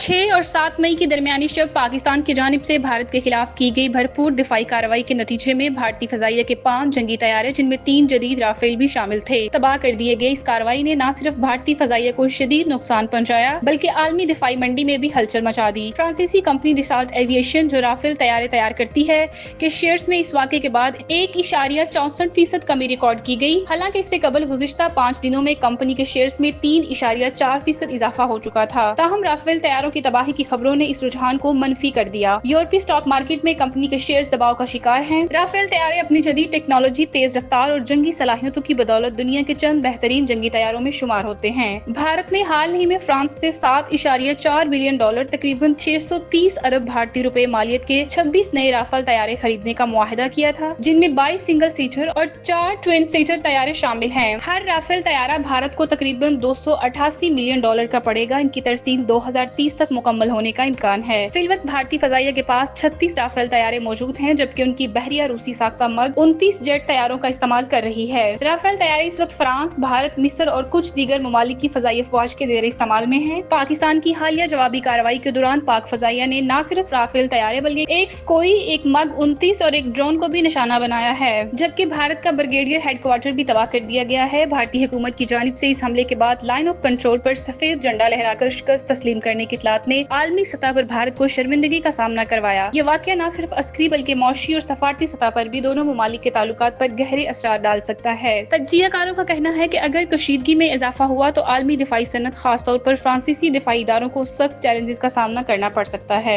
6 और 7 मई की दरमियानी शब पाकिस्तान की जानिब से भारत के खिलाफ की गई भरपूर दिफाई कार्रवाई के नतीजे में भारतीय फजाइया के 5 जंगी तैयारे, जिनमें 3 जदीद राफेल भी शामिल थे, तबाह कर दिए गए। इस कार्रवाई ने न सिर्फ भारतीय फजाइया को शदीद नुकसान पहुंचाया, बल्कि आलमी दिफाई मंडी में भी हलचल मचा दी। फ्रांसीसी कंपनी दसाल्ट एविएशन, जो राफेल तैयारे तैयार करती है, के शेयर्स में इस वाक़े के बाद 1.64% कमी रिकॉर्ड की गई। हालांकि इससे कबल गुज़िश्ता 5 दिनों में कंपनी के शेयर्स में 3.4% इजाफा हो चुका था। ताहम राफेल तैयारों की तबाही की खबरों ने इस रुझान को मनफी कर दिया। यूरोपीय स्टॉक मार्केट में कंपनी के शेयर्स दबाव का शिकार हैं। राफेल तैयारे अपनी जदीद टेक्नोलॉजी, तेज रफ्तार और जंगी सलाहियतों की बदौलत दुनिया के चंद बेहतरीन जंगी तैयारों में शुमार होते हैं। भारत ने हाल ही में फ्रांस से $7.4 बिलियन, तकरीबन 630 अरब भारतीय रुपए मालियत के 26 नए राफेल तैयारे खरीदने का मुआहदा किया था, जिनमें 22 सिंगल सीटर और 4 ट्विन सीटर तैयारे शामिल हैं। हर राफेल तैयारा भारत को तकरीबन $288 मिलियन का पड़ेगा। इनकी तरसील 2030 तक मुकम्मल होने का इम्कान है। फिलवक्त भारतीय फजाइया के पास 36 राफेल तैयारे मौजूद हैं, जबकि उनकी बहरिया रूसी साख्ता मग 29 जेट तैयारों का इस्तेमाल कर रही है। राफेल तैयारे इस वक्त फ्रांस, भारत, मिस्र और कुछ दीगर ममालिक की फजाई अफवाज के जेर इस्तेमाल में हैं। पाकिस्तान की हालिया जवाबी कार्रवाई के दौरान पाक फजाइया ने न सिर्फ राफेल तैयारे बल्कि एक स्कोई, एक मग 29 और एक ड्रोन को भी निशाना बनाया है, जबकि भारत का ब्रिगेडियर हेडक्वार्टर भी तबाह कर दिया गया है। भारतीय हुकूमत की जानिब से इस हमले के बाद लाइन ऑफ कंट्रोल पर सफेद झंडा लहराकर शिकस्त तस्लीम करने की इतलात ने आलमी सतह पर भारत को शर्मिंदगी का सामना करवाया। ये वाकया न सिर्फ अस्करी बल्कि मौशी और सफारती सतह पर भी दोनों ममालिक के ताल्लुकात पर गहरे असरार डाल सकता है। तज्जियाकारों का कहना है कि अगर कशीदगी में इजाफा हुआ तो आलमी दिफाई सनत, खासतौर पर फ्रांसीसी दिफाई इदारों को सख्त चैलेंजेस का सामना करना पड़ सकता है।